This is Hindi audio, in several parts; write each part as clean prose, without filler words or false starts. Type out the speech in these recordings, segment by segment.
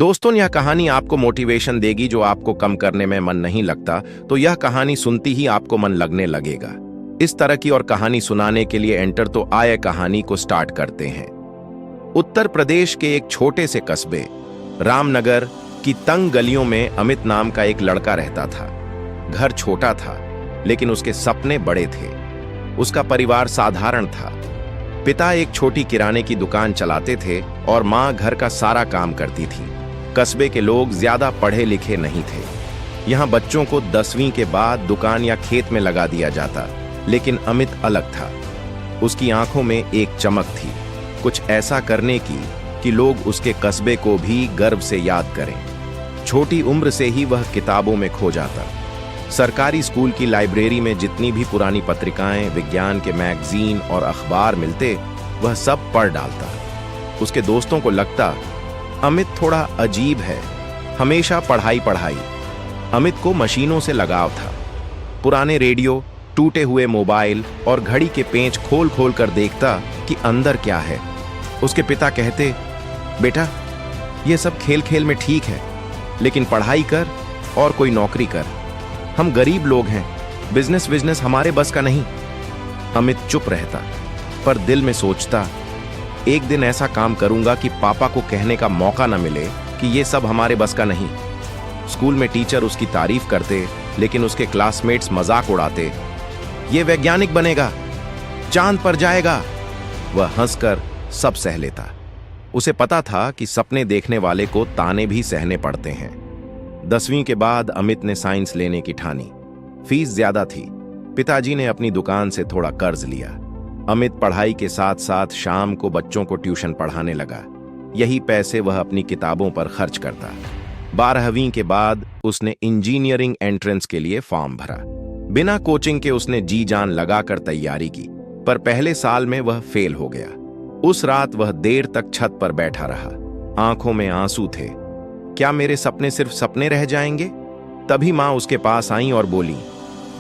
दोस्तों, यह कहानी आपको मोटिवेशन देगी। जो आपको कम करने में मन नहीं लगता तो यह कहानी सुनती ही आपको मन लगने लगेगा। इस तरह की और कहानी सुनाने के लिए एंटर तो आए कहानी को स्टार्ट करते हैं। उत्तर प्रदेश के एक छोटे से कस्बे रामनगर की तंग गलियों में अमित नाम का एक लड़का रहता था। घर छोटा था लेकिन उसके सपने बड़े थे। उसका परिवार साधारण था। पिता एक छोटी किराने की दुकान चलाते थे और माँ घर का सारा काम करती थी। कस्बे के लोग ज्यादा पढ़े लिखे नहीं थे। यहाँ बच्चों को 10वीं के बाद दुकान या खेत में लगा दिया जाता, लेकिन अमित अलग था। उसकी आंखों में एक चमक थी, कुछ ऐसा करने की कि लोग उसके कस्बे को भी गर्व से याद करें। छोटी उम्र से ही वह किताबों में खो जाता। सरकारी स्कूल की लाइब्रेरी में जितनी भी पुरानी पत्रिकाएं, विज्ञान के मैगजीन और अखबार मिलते, वह सब पढ़ डालता। उसके दोस्तों को लगता अमित थोड़ा अजीब है, हमेशा पढ़ाई पढ़ाई। अमित को मशीनों से लगाव था। पुराने रेडियो, टूटे हुए मोबाइल और घड़ी के पेंच खोल खोल कर देखता कि अंदर क्या है। उसके पिता कहते, बेटा ये सब खेल खेल में ठीक है, लेकिन पढ़ाई कर और कोई नौकरी कर। हम गरीब लोग हैं, बिजनेस हमारे बस का नहीं। अमित चुप रहता, पर दिल में सोचता, एक दिन ऐसा काम करूंगा कि पापा को कहने का मौका न मिले कि ये सब हमारे बस का नहीं। स्कूल में टीचर उसकी तारीफ करते, लेकिन उसके क्लासमेट्स मजाक उड़ाते। ये वैज्ञानिक बनेगा, चांद पर जाएगा। वह हंसकर सब सह लेता। उसे पता था कि सपने देखने वाले को ताने भी सहने पड़ते हैं। 10वीं के बाद अमित ने साइंस लेने की ठानी। फीस ज्यादा थी। पिताजी ने अपनी दुकान से थोड़ा कर्ज लिया। अमित पढ़ाई के साथ साथ शाम को बच्चों को ट्यूशन पढ़ाने लगा। यही पैसे वह अपनी किताबों पर खर्च करता। 12वीं के बाद उसने इंजीनियरिंग एंट्रेंस के लिए फॉर्म भरा। बिना कोचिंग के उसने जी जान लगाकर तैयारी की, पर पहले साल में वह फेल हो गया। उस रात वह देर तक छत पर बैठा रहा। आंखों में आंसू थे। क्या मेरे सपने सिर्फ सपने रह जाएंगे? तभी माँ उसके पास आई और बोली,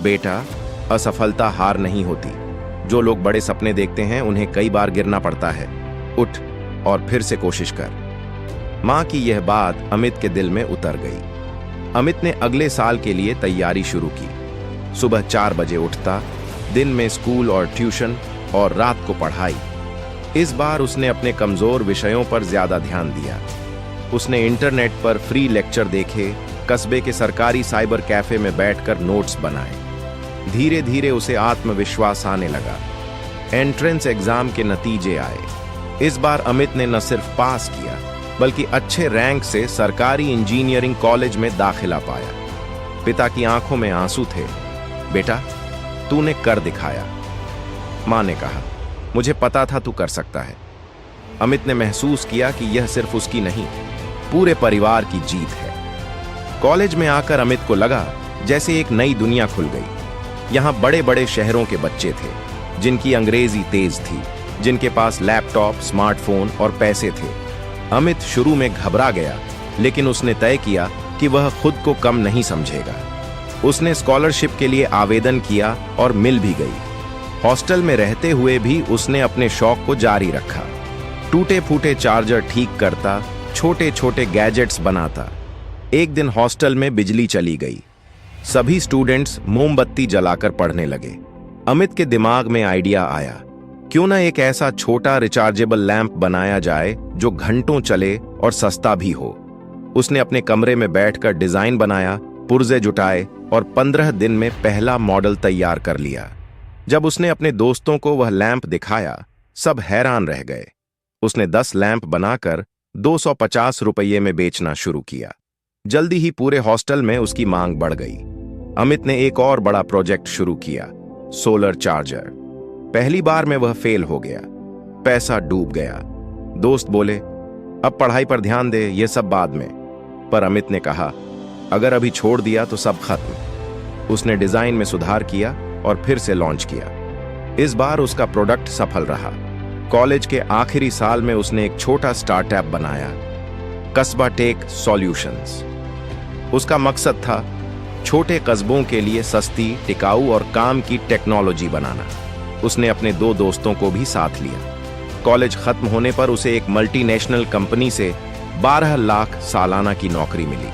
बेटा असफलता हार नहीं होती। जो लोग बड़े सपने देखते हैं उन्हें कई बार गिरना पड़ता है। उठ और फिर से कोशिश कर। माँ की यह बात अमित के दिल में उतर गई। अमित ने अगले साल के लिए तैयारी शुरू की। सुबह 4 बजे उठता, दिन में स्कूल और ट्यूशन और रात को पढ़ाई। इस बार उसने अपने कमजोर विषयों पर ज्यादा ध्यान दिया। उसने इंटरनेट पर फ्री लेक्चर देखे, कस्बे के सरकारी साइबर कैफे में बैठकर नोट्स बनाए। धीरे धीरे उसे आत्मविश्वास आने लगा। एंट्रेंस एग्जाम के नतीजे आए। इस बार अमित ने न सिर्फ पास किया, बल्कि अच्छे रैंक से सरकारी इंजीनियरिंग कॉलेज में दाखिला पाया। पिता की आंखों में आंसू थे। बेटा तूने कर दिखाया। मां ने कहा, मुझे पता था तू कर सकता है। अमित ने महसूस किया कि यह सिर्फ उसकी नहीं, पूरे परिवार की जीत है। कॉलेज में आकर अमित को लगा जैसे एक नई दुनिया खुल गई। यहाँ बड़े बड़े शहरों के बच्चे थे, जिनकी अंग्रेजी तेज थी, जिनके पास लैपटॉप, स्मार्टफोन और पैसे थे। अमित शुरू में घबरा गया, लेकिन उसने तय किया कि वह खुद को कम नहीं समझेगा। उसने स्कॉलरशिप के लिए आवेदन किया और मिल भी गई। हॉस्टल में रहते हुए भी उसने अपने शौक को जारी रखा। टूटे फूटे चार्जर ठीक करता, छोटे छोटे गैजेट्स बनाता। एक दिन हॉस्टल में बिजली चली गई। सभी स्टूडेंट्स मोमबत्ती जलाकर पढ़ने लगे। अमित के दिमाग में आइडिया आया, क्यों ना एक ऐसा छोटा रिचार्जेबल लैंप बनाया जाए जो घंटों चले और सस्ता भी हो। उसने अपने कमरे में बैठकर डिजाइन बनाया, पुर्जे जुटाए और 15 दिन में पहला मॉडल तैयार कर लिया। जब उसने अपने दोस्तों को वह लैंप दिखाया, सब हैरान रह गए। उसने 10 लैंप बनाकर 250 रुपये में बेचना शुरू किया। जल्दी ही पूरे हॉस्टल में उसकी मांग बढ़ गई। अमित ने एक और बड़ा प्रोजेक्ट शुरू किया, सोलर चार्जर। पहली बार में वह फेल हो गया। पैसा डूब गया। दोस्त बोले, अब पढ़ाई पर ध्यान दे, ये सब बाद में। पर अमित ने कहा, अगर अभी छोड़ दिया तो सब खत्म। उसने डिजाइन में सुधार किया और फिर से लॉन्च किया। इस बार उसका प्रोडक्ट सफल रहा। कॉलेज के आखिरी साल में उसने एक छोटा स्टार्टअप बनाया, कस्बा टेक सॉल्यूशंस। उसका मकसद था छोटे कस्बों के लिए सस्ती, टिकाऊ और काम की टेक्नोलॉजी बनाना। उसने अपने 2 दोस्तों को भी साथ लिया। कॉलेज खत्म होने पर उसे एक मल्टीनेशनल कंपनी से 12 लाख सालाना की नौकरी मिली।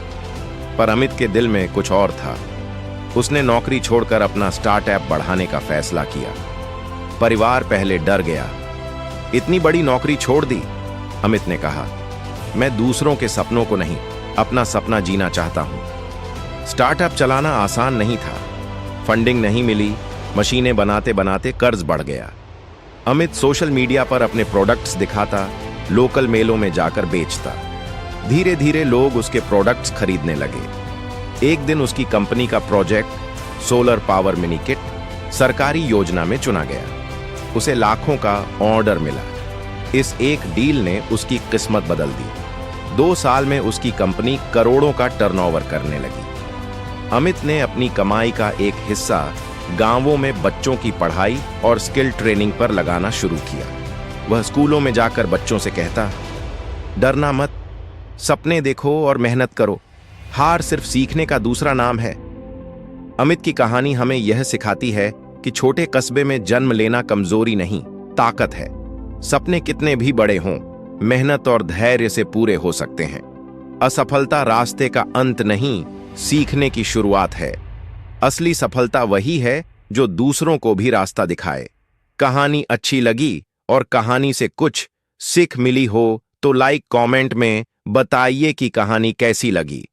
पर अमित के दिल में कुछ और था। उसने नौकरी छोड़कर अपना स्टार्टअप बढ़ाने का फैसला किया। परिवार पहले डर गया। इतनी बड़ी नौकरी छोड़ दी? अमित ने कहा, मैं दूसरों के सपनों को नहीं, अपना सपना जीना चाहता हूं। स्टार्टअप चलाना आसान नहीं था। फंडिंग नहीं मिली, मशीनें बनाते बनाते कर्ज बढ़ गया। अमित सोशल मीडिया पर अपने प्रोडक्ट्स दिखाता, लोकल मेलों में जाकर बेचता। धीरे धीरे लोग उसके प्रोडक्ट्स खरीदने लगे। एक दिन उसकी कंपनी का project solar power mini kit सरकारी योजना में चुना गया। उसे लाखों का ऑर्डर मिला। इस एक डील ने उसकी किस्मत बदल दी। 2 साल में उसकी कंपनी करोड़ों का टर्नओवर करने लगी। अमित ने अपनी कमाई का एक हिस्सा गांवों में बच्चों की पढ़ाई और स्किल ट्रेनिंग पर लगाना शुरू किया। वह स्कूलों में जाकर बच्चों से कहता, डरना मत, सपने देखो और मेहनत करो। हार सिर्फ सीखने का दूसरा नाम है। अमित की कहानी हमें यह सिखाती है कि छोटे कस्बे में जन्म लेना कमजोरी नहीं, ताकत है। सपने कितने भी बड़े हों, मेहनत और धैर्य से पूरे हो सकते हैं। असफलता रास्ते का अंत नहीं, सीखने की शुरुआत है। असली सफलता वही है जो दूसरों को भी रास्ता दिखाए। कहानी अच्छी लगी और कहानी से कुछ सीख मिली हो तो लाइक कमेंट में बताइए कि कहानी कैसी लगी।